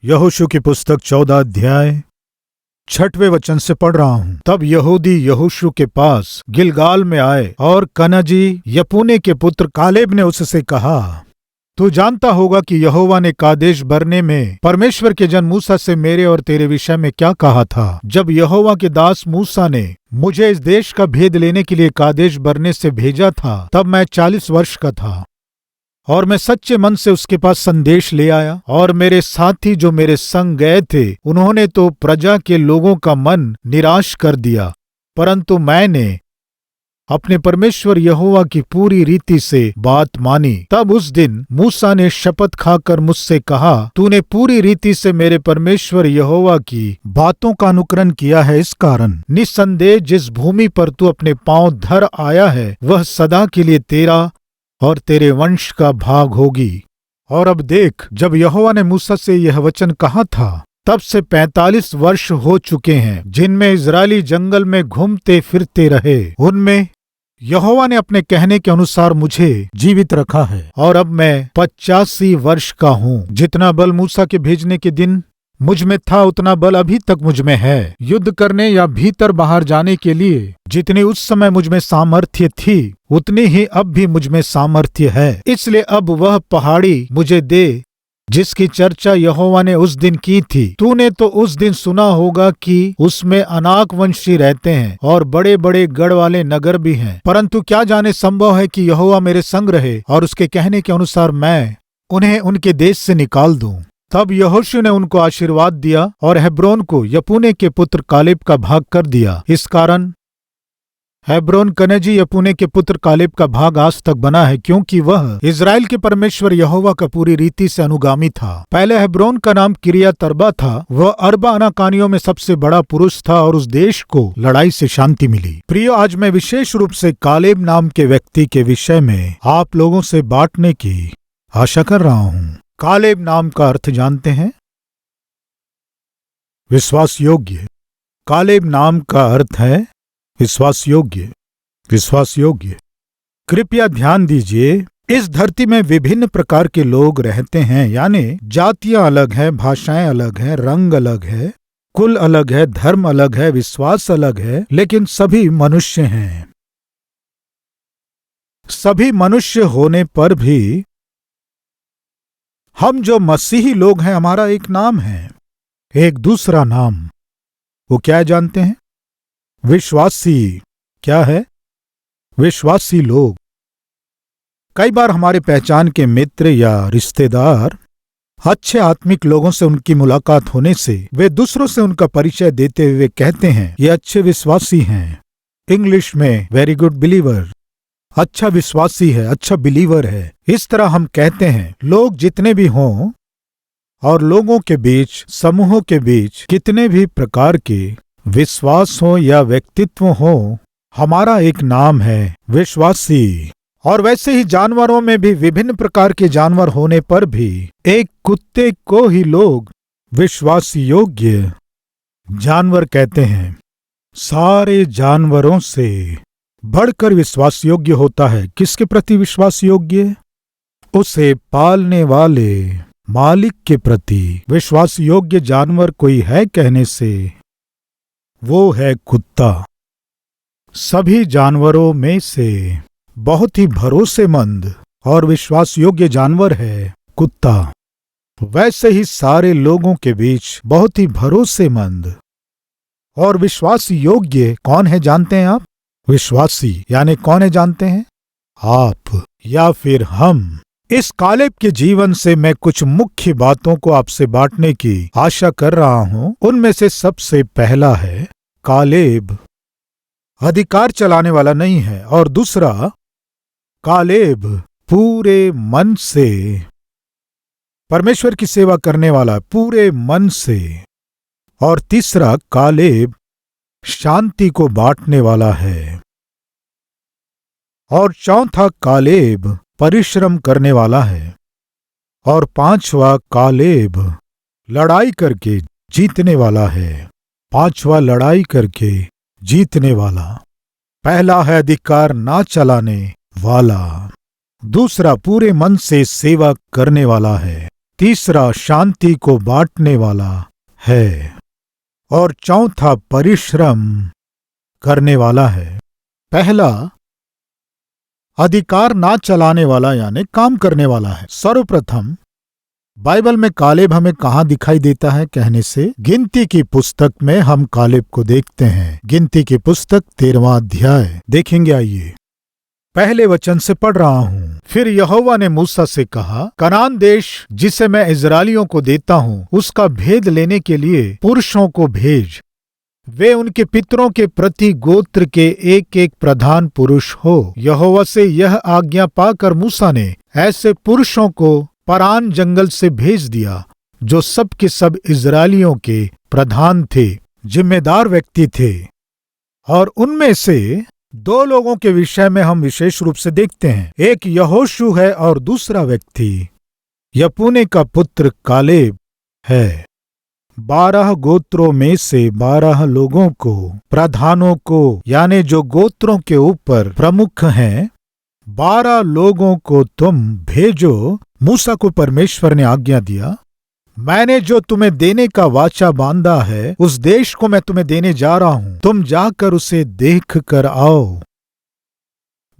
यहोशू की पुस्तक 14 अध्याय 6वें वचन से पढ़ रहा हूँ। तब यहूदी यहोशू के पास गिलगाल में आए और कनजी यपुने के पुत्र कालेब ने उससे कहा, तू जानता होगा कि यहोवा ने कादेश बरने में परमेश्वर के जन मूसा से मेरे और तेरे विषय में क्या कहा था। जब यहोवा के दास मूसा ने मुझे इस देश का भेद लेने के लिए कादेश बरने से भेजा था, तब मैं 40 वर्ष का था और मैं सच्चे मन से उसके पास संदेश ले आया। और मेरे साथी जो मेरे संग गए थे, उन्होंने तो प्रजा के लोगों का मन निराश कर दिया, परंतु मैंने अपने परमेश्वर यहोवा की पूरी रीति से बात मानी। तब उस दिन मूसा ने शपथ खाकर मुझसे कहा, तूने पूरी रीति से मेरे परमेश्वर यहोवा की बातों का अनुकरण किया है, इस कारण निस्संदेह जिस भूमि पर तू अपने पांव धर आया है, वह सदा के लिए तेरा और तेरे वंश का भाग होगी। और अब देख, जब यहोवा ने मूसा से यह वचन कहा था, तब से 45 वर्ष हो चुके हैं, जिनमें इस्राएली जंगल में घूमते फिरते रहे। उनमें यहोवा ने अपने कहने के अनुसार मुझे जीवित रखा है और अब मैं 85 वर्ष का हूँ। जितना बल मूसा के भेजने के दिन मुझ में था, उतना बल अभी तक मुझ में है। युद्ध करने या भीतर बाहर जाने के लिए जितनी उस समय मुझ में सामर्थ्य थी, उतनी ही अब भी मुझ में सामर्थ्य है। इसलिए अब वह पहाड़ी मुझे दे जिसकी चर्चा यहोवा ने उस दिन की थी। तूने तो उस दिन सुना होगा कि उसमें अनाक वंशी रहते हैं और बड़े बड़े गढ़ वाले नगर भी हैं। परंतु क्या जाने संभव है कि यहोवा मेरे संग रहे और उसके कहने के अनुसार मैं उन्हें उनके देश से निकाल दूं। तब यहोशू ने उनको आशीर्वाद दिया और हेब्रोन को यपुने के पुत्र कालेब का भाग कर दिया। इस कारण हेब्रोन कनजी यपुने के पुत्र कालेब का भाग आज तक बना है, क्योंकि वह इज़राइल के परमेश्वर यहोवा का पूरी रीति से अनुगामी था। पहले हेब्रोन का नाम किरियत अर्बा था। वह अर्बा अनाकानियों में सबसे बड़ा पुरुष था और उस देश को लड़ाई से शांति मिली। प्रियो, आज मैं विशेष रूप से कालेब नाम के व्यक्ति के विषय में आप लोगों से बांटने की आशा कर रहा हूँ। कालेब नाम का अर्थ जानते हैं? विश्वास योग्य। कालेब नाम का अर्थ है विश्वास योग्य, विश्वास योग्य। कृपया ध्यान दीजिए, इस धरती में विभिन्न प्रकार के लोग रहते हैं, यानी जातियां अलग हैं, भाषाएं अलग हैं, रंग अलग है, कुल अलग है, धर्म अलग है, विश्वास अलग है, लेकिन सभी मनुष्य हैं। सभी मनुष्य होने पर भी हम जो मसीही लोग हैं, हमारा एक नाम है, एक दूसरा नाम। वो क्या है जानते हैं? विश्वासी। क्या है? विश्वासी लोग। कई बार हमारे पहचान के मित्र या रिश्तेदार अच्छे आत्मिक लोगों से उनकी मुलाकात होने से वे दूसरों से उनका परिचय देते हुए कहते हैं, ये अच्छे विश्वासी हैं। इंग्लिश में वेरी गुड बिलीवर, अच्छा विश्वासी है, अच्छा बिलीवर है। इस तरह हम कहते हैं। लोग जितने भी हों और लोगों के बीच, समूहों के बीच कितने भी प्रकार के विश्वास हो या व्यक्तित्व हो, हमारा एक नाम है विश्वासी। और वैसे ही जानवरों में भी विभिन्न प्रकार के जानवर होने पर भी एक कुत्ते को ही लोग विश्वास योग्य जानवर कहते हैं। सारे जानवरों से बढ़कर विश्वास योग्य होता है। किसके प्रति विश्वास योग्य? उसे पालने वाले मालिक के प्रति। विश्वास योग्य जानवर कोई है कहने से वो है कुत्ता। सभी जानवरों में से बहुत ही भरोसेमंद और विश्वास योग्य जानवर है कुत्ता। वैसे ही सारे लोगों के बीच बहुत ही भरोसेमंद और विश्वास योग्य कौन है जानते हैं आप? विश्वासी यानी कौन है जानते हैं? आप या फिर हम। इस कालेब के जीवन से मैं कुछ मुख्य बातों को आपसे बांटने की आशा कर रहा हूं। उनमें से सबसे पहला है, कालेब अधिकार चलाने वाला नहीं है, और दूसरा, कालेब पूरे मन से परमेश्वर की सेवा करने वाला, पूरे मन से, और तीसरा, कालेब शांति को बांटने वाला है, और चौथा, कालेब परिश्रम करने वाला है, और पांचवा, कालेब लड़ाई करके जीतने वाला है। पांचवा, लड़ाई करके जीतने वाला। पहला है अधिकार ना चलाने वाला, दूसरा पूरे मन से सेवा करने वाला है, तीसरा शांति को बांटने वाला है और चौथा परिश्रम करने वाला है। पहला अधिकार ना चलाने वाला यानी काम करने वाला है। सर्वप्रथम बाइबल में कालेब हमें कहाँ दिखाई देता है कहने से गिनती की पुस्तक में हम कालेब को देखते हैं। गिनती की पुस्तक 13वां अध्याय देखेंगे। आइए पहले वचन से पढ़ रहा हूँ। फिर यहोवा ने मूसा से कहा, कनान देश जिसे मैं इस्राएलियों को देता हूँ उसका भेद लेने के लिए पुरुषों को भेज। वे उनके पितरों के प्रति गोत्र के एक एक प्रधान पुरुष हो। यहोवा से यह आज्ञा पाकर मूसा ने ऐसे पुरुषों को परान जंगल से भेज दिया जो सब के सब इस्राएलियों के प्रधान थे, जिम्मेदार व्यक्ति थे। और उनमें से दो लोगों के विषय में हम विशेष रूप से देखते हैं। एक यहोशू है और दूसरा व्यक्ति यपुने का पुत्र कालेब है। 12 गोत्रों में से 12 लोगों को, प्रधानों को यानी जो गोत्रों के ऊपर प्रमुख हैं, 12 लोगों को तुम भेजो। मूसा को परमेश्वर ने आज्ञा दिया, मैंने जो तुम्हें देने का वाचा बांधा है उस देश को मैं तुम्हें देने जा रहा हूं, तुम जाकर उसे देख कर आओ।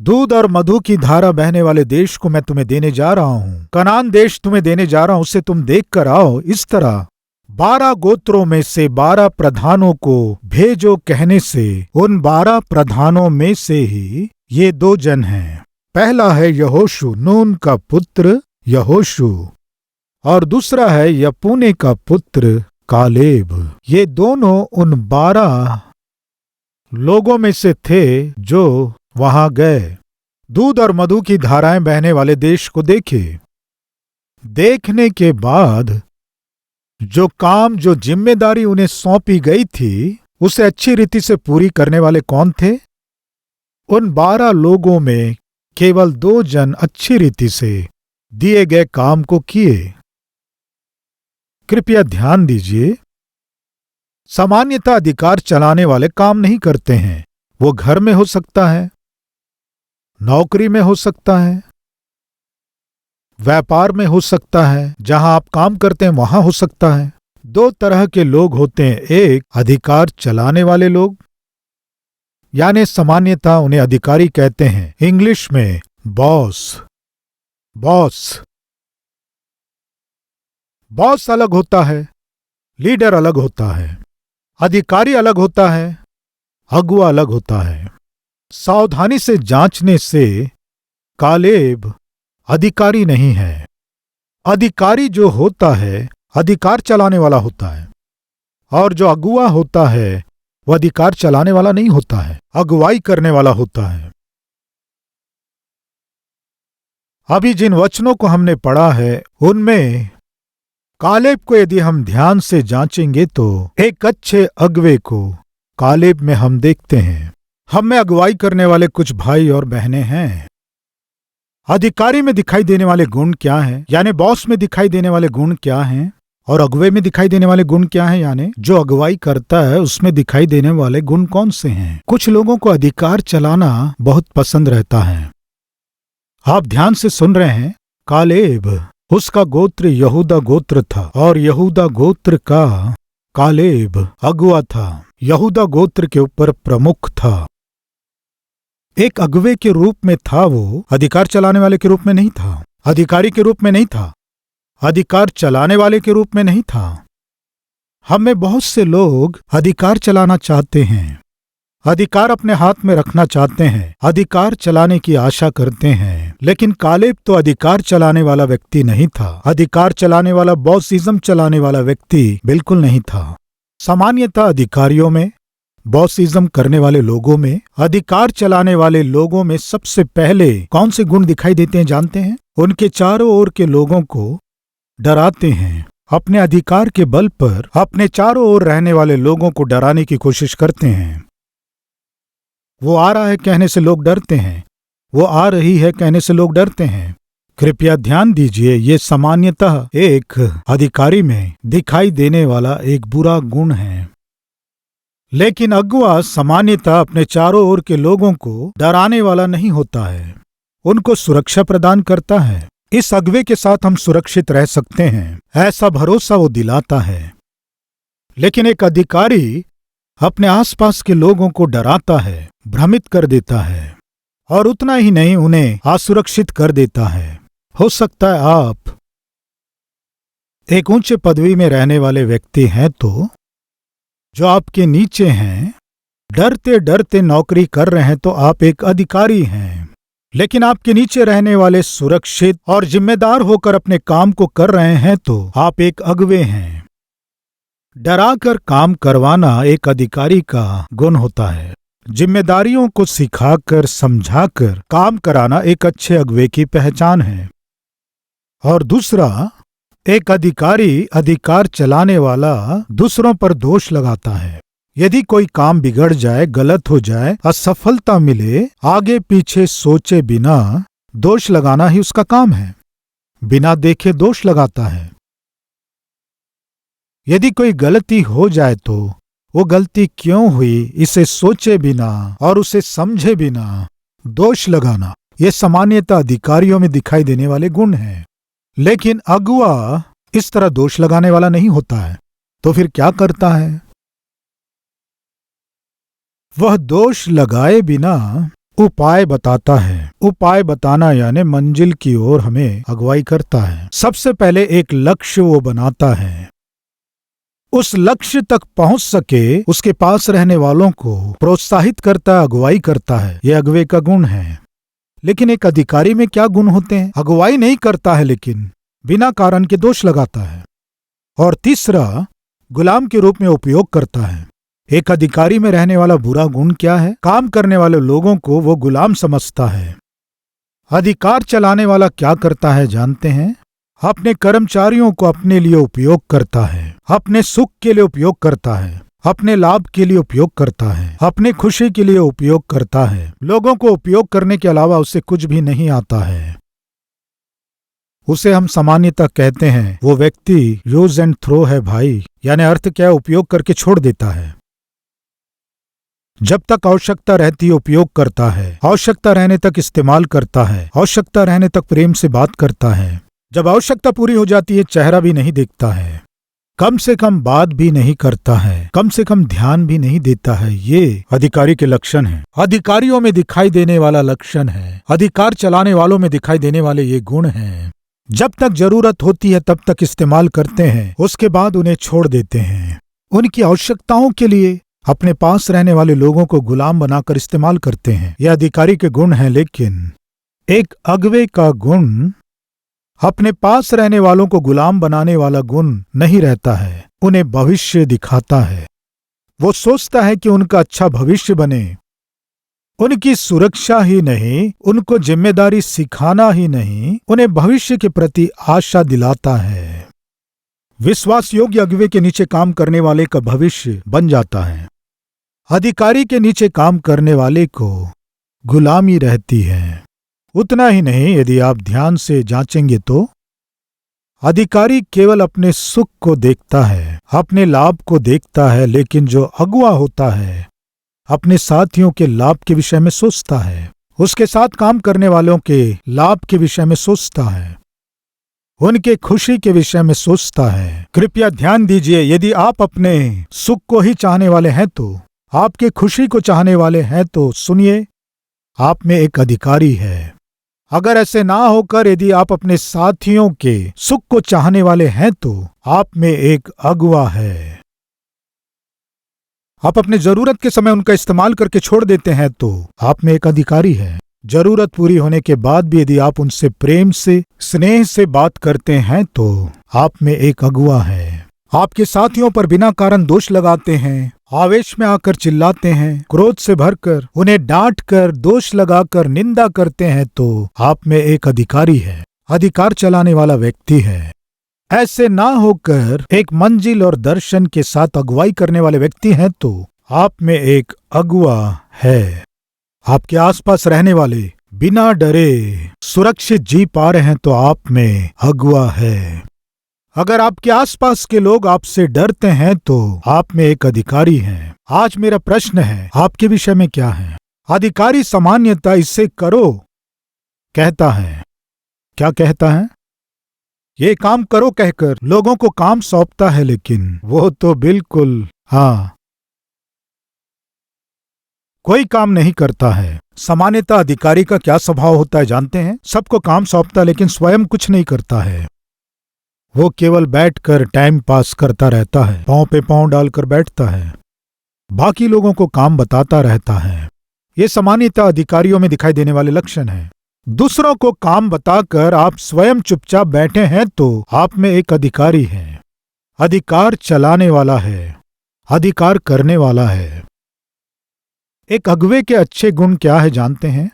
दूध और मधु की धारा बहने वाले देश को मैं तुम्हें देने जा रहा हूं। कनान देश तुम्हें देने जा रहा हूं, उसे तुम देख कर आओ। इस तरह 12 गोत्रों में से 12 प्रधानों को भेजो कहने से उन 12 प्रधानों में से ही ये दो जन हैं। पहला है यहोशू, नून का पुत्र यहोशू, और दूसरा है यपुने का पुत्र कालेब। ये दोनों उन 12 लोगों में से थे जो वहां गए, दूध और मधु की धाराएं बहने वाले देश को देखे। देखने के बाद जो काम, जो जिम्मेदारी उन्हें सौंपी गई थी उसे अच्छी रीति से पूरी करने वाले कौन थे? उन 12 लोगों में केवल 2 जन अच्छी रीति से दिए गए काम को किए। कृपया ध्यान दीजिए, सामान्यतः अधिकार चलाने वाले काम नहीं करते हैं। वो घर में हो सकता है, नौकरी में हो सकता है, व्यापार में हो सकता है, जहां आप काम करते हैं वहां हो सकता है। 2 तरह के लोग होते हैं। एक अधिकार चलाने वाले लोग, यानी सामान्यतः उन्हें अधिकारी कहते हैं, इंग्लिश में बॉस। बॉस अलग होता है, लीडर अलग होता है, अधिकारी अलग होता है, अगुआ अलग होता है। सावधानी से जांचने से कालेब अधिकारी नहीं है। अधिकारी जो होता है अधिकार चलाने वाला होता है, और जो अगुआ होता है वह अधिकार चलाने वाला नहीं होता है, अगुवाई करने वाला होता है। अभी जिन वचनों को हमने पढ़ा है उनमें कालेब को यदि हम ध्यान से जांचेंगे तो एक अच्छे अगुवे को कालेब में हम देखते हैं। हम में अगुवाई करने वाले कुछ भाई और बहनें हैं। अधिकारी में दिखाई देने वाले गुण क्या हैं, यानी बॉस में दिखाई देने वाले गुण क्या हैं, और अगुवे में दिखाई देने वाले गुण क्या हैं, यानी जो अगुवाई करता है उसमें दिखाई देने वाले गुण कौन से हैं। कुछ लोगों को अधिकार चलाना बहुत पसंद रहता है। आप ध्यान से सुन रहे हैं। कालेब, उसका गोत्र यहूदा गोत्र था और यहूदा गोत्र का कालेब अगुआ था। यहूदा गोत्र के ऊपर प्रमुख था। एक अगुवे के रूप में था, वो अधिकार चलाने वाले के रूप में नहीं था, अधिकारी के रूप में नहीं था, अधिकार चलाने वाले के रूप में नहीं था। हम में बहुत से लोग अधिकार चलाना चाहते हैं, अधिकार अपने हाथ में रखना चाहते हैं, अधिकार चलाने की आशा करते हैं। लेकिन कालेब तो अधिकार चलाने वाला व्यक्ति नहीं था। अधिकार चलाने वाला, बॉसिज्म चलाने वाला व्यक्ति बिल्कुल नहीं था। सामान्यतः अधिकारियों में, बॉसिज्म करने वाले लोगों में, अधिकार चलाने वाले लोगों में सबसे पहले कौन से गुण दिखाई देते हैं जानते हैं? उनके चारों ओर के लोगों को डराते हैं। अपने अधिकार के बल पर अपने चारों ओर रहने वाले लोगों को डराने की कोशिश करते हैं। वो आ रहा है कहने से लोग डरते हैं, वो आ रही है कहने से लोग डरते हैं। कृपया ध्यान दीजिए, ये सामान्यतः एक अधिकारी में दिखाई देने वाला एक बुरा गुण है। लेकिन अगुआ सामान्यतः अपने चारों ओर के लोगों को डराने वाला नहीं होता है, उनको सुरक्षा प्रदान करता है। इस अगवे के साथ हम सुरक्षित रह सकते हैं, ऐसा भरोसा वो दिलाता है। लेकिन एक अधिकारी अपने आसपास के लोगों को डराता है, भ्रमित कर देता है और उतना ही नहीं, उन्हें असुरक्षित कर देता है। हो सकता है आप एक ऊंचे पदवी में रहने वाले व्यक्ति हैं तो जो आपके नीचे हैं, डरते डरते नौकरी कर रहे हैं तो आप एक अधिकारी हैं। लेकिन आपके नीचे रहने वाले सुरक्षित और जिम्मेदार होकर अपने काम को कर रहे हैं तो आप एक अगवे हैं। डराकर काम करवाना एक अधिकारी का गुण होता है। जिम्मेदारियों को सिखाकर समझाकर काम कराना एक अच्छे अगवे की पहचान है। और दूसरा, एक अधिकारी अधिकार चलाने वाला दूसरों पर दोष लगाता है। यदि कोई काम बिगड़ जाए, गलत हो जाए, असफलता मिले, आगे पीछे सोचे बिना दोष लगाना ही उसका काम है। बिना देखे दोष लगाता है। यदि कोई गलती हो जाए तो वो गलती क्यों हुई इसे सोचे बिना और उसे समझे बिना दोष लगाना, ये सामान्यतः अधिकारियों में दिखाई देने वाले गुण हैं। लेकिन अगुआ इस तरह दोष लगाने वाला नहीं होता है। तो फिर क्या करता है? वह दोष लगाए बिना उपाय बताता है। उपाय बताना यानी मंजिल की ओर हमें अगुवाई करता है। सबसे पहले एक लक्ष्य वो बनाता है। उस लक्ष्य तक पहुंच सके उसके पास रहने वालों को प्रोत्साहित करता, अगुवाई करता है। यह अगुवे का गुण है। लेकिन एक अधिकारी में क्या गुण होते हैं? अगुवाई नहीं करता है लेकिन बिना कारण के दोष लगाता है। और तीसरा, गुलाम के रूप में उपयोग करता है। एक अधिकारी में रहने वाला बुरा गुण क्या है? काम करने वाले लोगों को वो गुलाम समझता है। अधिकार चलाने वाला क्या करता है जानते हैं? अपने कर्मचारियों को अपने लिए उपयोग करता है, अपने सुख के लिए उपयोग करता है, अपने लाभ के लिए उपयोग करता है, अपने खुशी के लिए उपयोग करता है। लोगों को उपयोग करने के अलावा उसे कुछ भी नहीं आता है। उसे हम सामान्यतः कहते हैं वो व्यक्ति यूज एंड थ्रो है भाई, यानी अर्थ क्या है? उपयोग करके छोड़ देता है। जब तक आवश्यकता रहती है उपयोग करता है, आवश्यकता रहने तक इस्तेमाल करता है, आवश्यकता रहने तक प्रेम से बात करता है। जब आवश्यकता पूरी हो जाती है चेहरा भी नहीं देखता है, कम से कम बात भी नहीं करता है, कम से कम ध्यान भी नहीं देता है। ये अधिकारी के लक्षण हैं। अधिकारियों में दिखाई देने वाला लक्षण है। अधिकार चलाने वालों में दिखाई देने वाले ये गुण हैं। जब तक जरूरत होती है तब तक इस्तेमाल करते हैं, उसके बाद उन्हें छोड़ देते हैं। उनकी आवश्यकताओं के लिए अपने पास रहने वाले लोगों को गुलाम बनाकर इस्तेमाल करते हैं। यह अधिकारी के गुण हैं। लेकिन एक अगवे का गुण अपने पास रहने वालों को गुलाम बनाने वाला गुण नहीं रहता है, उन्हें भविष्य दिखाता है। वो सोचता है कि उनका अच्छा भविष्य बने। उनकी सुरक्षा ही नहीं, उनको जिम्मेदारी सिखाना ही नहीं, उन्हें भविष्य के प्रति आशा दिलाता है। विश्वास योग्य अगुवे के नीचे काम करने वाले का भविष्य बन जाता है। अधिकारी के नीचे काम करने वाले को गुलामी रहती है। उतना ही नहीं, यदि आप ध्यान से जांचेंगे तो अधिकारी केवल अपने सुख को देखता है, अपने लाभ को देखता है, लेकिन जो अगुवा होता है अपने साथियों के लाभ के विषय में सोचता है, उसके साथ काम करने वालों के लाभ के विषय में सोचता है, उनके खुशी के विषय में सोचता है। कृपया ध्यान दीजिए, यदि आप अपने सुख को ही चाहने वाले हैं तो, आपके खुशी को चाहने वाले हैं तो सुनिए, आप में एक अधिकारी है। अगर ऐसे ना होकर यदि आप अपने साथियों के सुख को चाहने वाले हैं तो आप में एक अगुवा है। आप अपने जरूरत के समय उनका इस्तेमाल करके छोड़ देते हैं तो आप में एक अधिकारी है। जरूरत पूरी होने के बाद भी यदि आप उनसे प्रेम से, स्नेह से बात करते हैं तो आप में एक अगुवा है। आपके साथियों पर बिना कारण दोष लगाते हैं, आवेश में आकर चिल्लाते हैं, क्रोध से भरकर उन्हें डांट कर, दोष लगाकर निंदा करते हैं तो आप में एक अधिकारी है, अधिकार चलाने वाला व्यक्ति है। ऐसे ना होकर एक मंजिल और दर्शन के साथ अगुवाई करने वाले व्यक्ति हैं तो आप में एक अगुवा है। आपके आसपास रहने वाले बिना डरे सुरक्षित जी पा रहे हैं तो आप में अगुवा है। अगर आपके आसपास के लोग आपसे डरते हैं तो आप में एक अधिकारी है। आज मेरा प्रश्न है, आपके विषय में क्या है? अधिकारी सामान्यतः इसे करो कहता है, क्या कहता है? ये काम करो कहकर लोगों को काम सौंपता है, लेकिन वो तो बिल्कुल कोई काम नहीं करता है। सामान्यतः अधिकारी का क्या स्वभाव होता है जानते हैं? सबको काम सौंपता है लेकिन स्वयं कुछ नहीं करता है। वो केवल बैठकर टाइम पास करता रहता है, पांव पे पांव डालकर बैठता है, बाकी लोगों को काम बताता रहता है। ये सामान्यतः अधिकारियों में दिखाई देने वाले लक्षण हैं। दूसरों को काम बताकर आप स्वयं चुपचाप बैठे हैं तो आप में एक अधिकारी है, अधिकार चलाने वाला है, अधिकार करने वाला है। एक अगुवे के अच्छे गुण क्या है जानते हैं?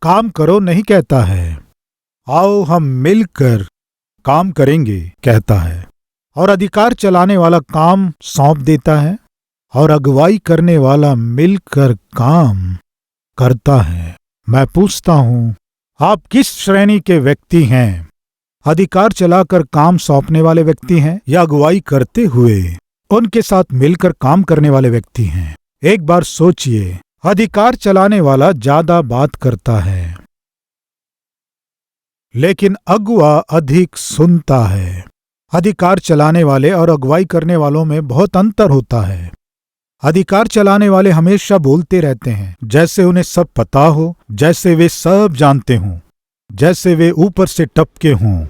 काम करो नहीं कहता है, आओ हम मिलकर काम करेंगे कहता है। और अधिकार चलाने वाला काम सौंप देता है और अगुवाई करने वाला मिलकर काम करता है। मैं पूछता हूं, आप किस श्रेणी के व्यक्ति हैं? अधिकार चलाकर काम सौंपने वाले व्यक्ति हैं या अगुवाई करते हुए उनके साथ मिलकर काम करने वाले व्यक्ति हैं? एक बार सोचिए, अधिकार चलाने वाला ज्यादा बात करता है लेकिन अगुवा अधिक सुनता है। अधिकार चलाने वाले और अगुवाई करने वालों में बहुत अंतर होता है। अधिकार चलाने वाले हमेशा बोलते रहते हैं जैसे उन्हें सब पता हो, जैसे वे सब जानते हों, जैसे वे ऊपर से टपके हों।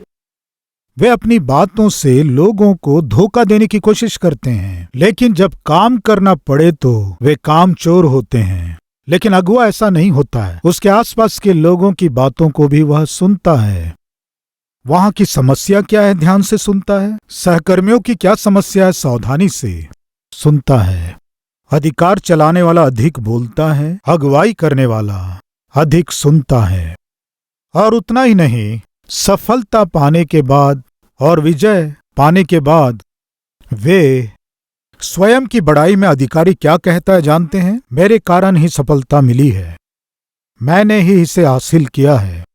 वे अपनी बातों से लोगों को धोखा देने की कोशिश करते हैं, लेकिन जब काम करना पड़े तो वे कामचोर होते हैं। लेकिन अगुवा ऐसा नहीं होता है। उसके आसपास के लोगों की बातों को भी वह सुनता है। वहां की समस्या क्या है ध्यान से सुनता है, सहकर्मियों की क्या समस्या है सावधानी से सुनता है। अधिकार चलाने वाला अधिक बोलता है, अगुवाई करने वाला अधिक सुनता है। और उतना ही नहीं, सफलता पाने के बाद और विजय पाने के बाद वे स्वयं की बड़ाई में अधिकारी क्या कहता है जानते हैं? मेरे कारण ही सफलता मिली है, मैंने ही इसे हासिल किया है।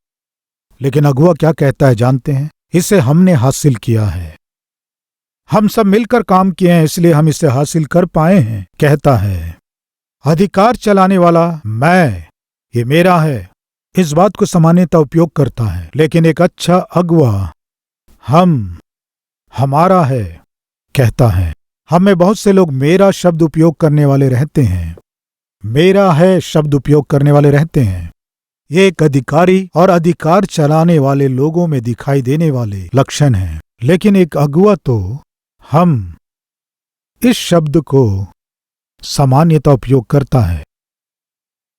लेकिन अगुवा क्या कहता है जानते हैं? इसे हमने हासिल किया है, हम सब मिलकर काम किए हैं इसलिए हम इसे हासिल कर पाए हैं कहता है। अधिकार चलाने वाला मैं, ये मेरा है, इस बात को सामान्यतः उपयोग करता है। लेकिन एक अच्छा अगुवा हमारा है कहता है। हम में बहुत से लोग मेरा शब्द उपयोग करने वाले रहते हैं, मेरा है शब्द उपयोग करने वाले रहते हैं। ये एक अधिकारी और अधिकार चलाने वाले लोगों में दिखाई देने वाले लक्षण हैं। लेकिन एक अगुवा तो हम इस शब्द को सामान्यतः उपयोग करता है।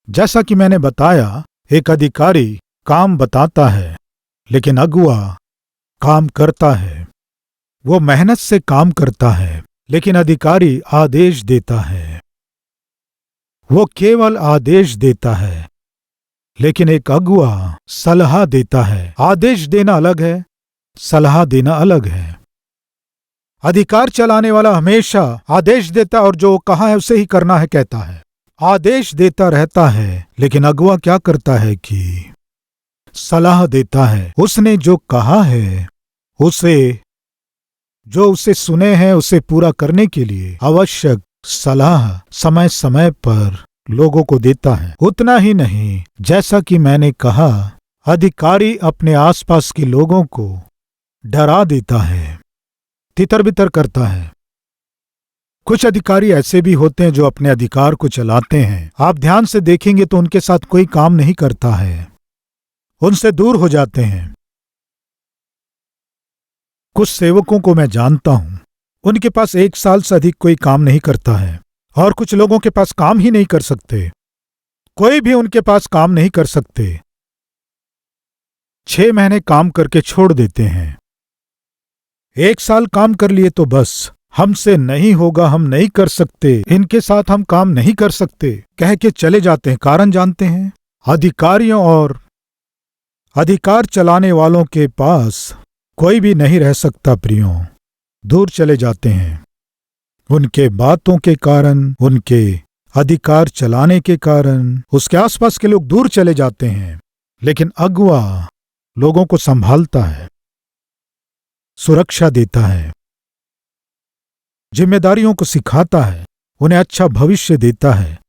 जैसा कि मैंने बताया, एक अधिकारी काम बताता है लेकिन अगुवा काम करता है। वो मेहनत से काम करता है लेकिन अधिकारी आदेश देता है। वो केवल आदेश देता है लेकिन एक अगुवा सलाह देता है। आदेश देना अलग है, सलाह देना अलग है। अधिकार चलाने वाला हमेशा आदेश देता और जो कहा है उसे ही करना है कहता है, आदेश देता रहता है। लेकिन अगुवा क्या करता है कि सलाह देता है। उसने जो कहा है उसे सुने हैं उसे पूरा करने के लिए आवश्यक सलाह समय समय पर लोगों को देता है। उतना ही नहीं, जैसा कि मैंने कहा, अधिकारी अपने आसपास के लोगों को डरा देता है, तितर बितर करता है। कुछ अधिकारी ऐसे भी होते हैं जो अपने अधिकार को चलाते हैं। आप ध्यान से देखेंगे तो उनके साथ कोई काम नहीं करता है, उनसे दूर हो जाते हैं। कुछ सेवकों को मैं जानता हूं, उनके पास 1 साल से अधिक कोई काम नहीं करता है। और कुछ लोगों के पास काम ही नहीं कर सकते, कोई भी उनके पास काम नहीं कर सकते। 6 महीने काम करके छोड़ देते हैं। 1 साल काम कर लिए तो बस, हमसे नहीं होगा, हम नहीं कर सकते, इनके साथ हम काम नहीं कर सकते कह के चले जाते हैं। कारण जानते हैं? अधिकारियों और अधिकार चलाने वालों के पास कोई भी नहीं रह सकता प्रियों, दूर चले जाते हैं। उनके बातों के कारण, उनके अधिकार चलाने के कारण उसके आसपास के लोग दूर चले जाते हैं। लेकिन अगुवा लोगों को संभालता है, सुरक्षा देता है, जिम्मेदारियों को सिखाता है, उन्हें अच्छा भविष्य देता है।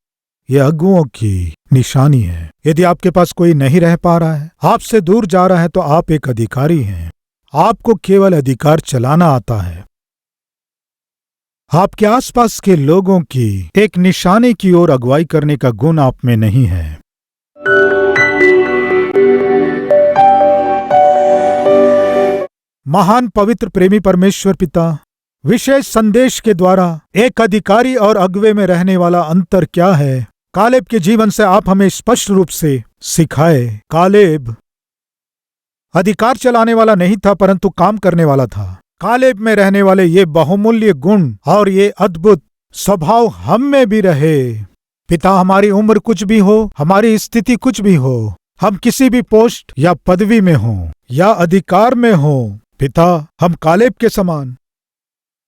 ये अगुओं की निशानी है। यदि आपके पास कोई नहीं रह पा रहा है, आपसे दूर जा रहा है, तो आप एक अधिकारी हैं। आपको केवल अधिकार चलाना आता है। आपके आसपास के लोगों की एक निशाने की ओर अगुवाई करने का गुण आप में नहीं है। महान पवित्र प्रेमी परमेश्वर पिता, विशेष संदेश के द्वारा एक अधिकारी और अगुवे में रहने वाला अंतर क्या है, कालेब के जीवन से आप हमें स्पष्ट रूप से सिखाए। कालेब अधिकार चलाने वाला नहीं था, परंतु काम करने वाला था। कालेब में रहने वाले ये बहुमूल्य गुण और ये अद्भुत स्वभाव हम में भी रहे। पिता, हमारी उम्र कुछ भी हो, हमारी स्थिति कुछ भी हो, हम किसी भी पोस्ट या पदवी में हो या अधिकार में हो, पिता, हम कालेब के समान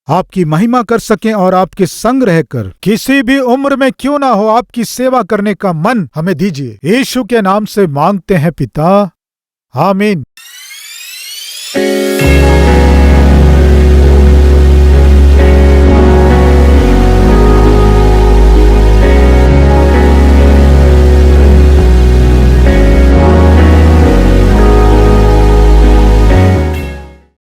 आपकी महिमा कर सकें और आपके संग रहकर किसी भी उम्र में क्यों ना हो आपकी सेवा करने का मन हमें दीजिए। यीशु के नाम से मांगते हैं पिता, आमीन।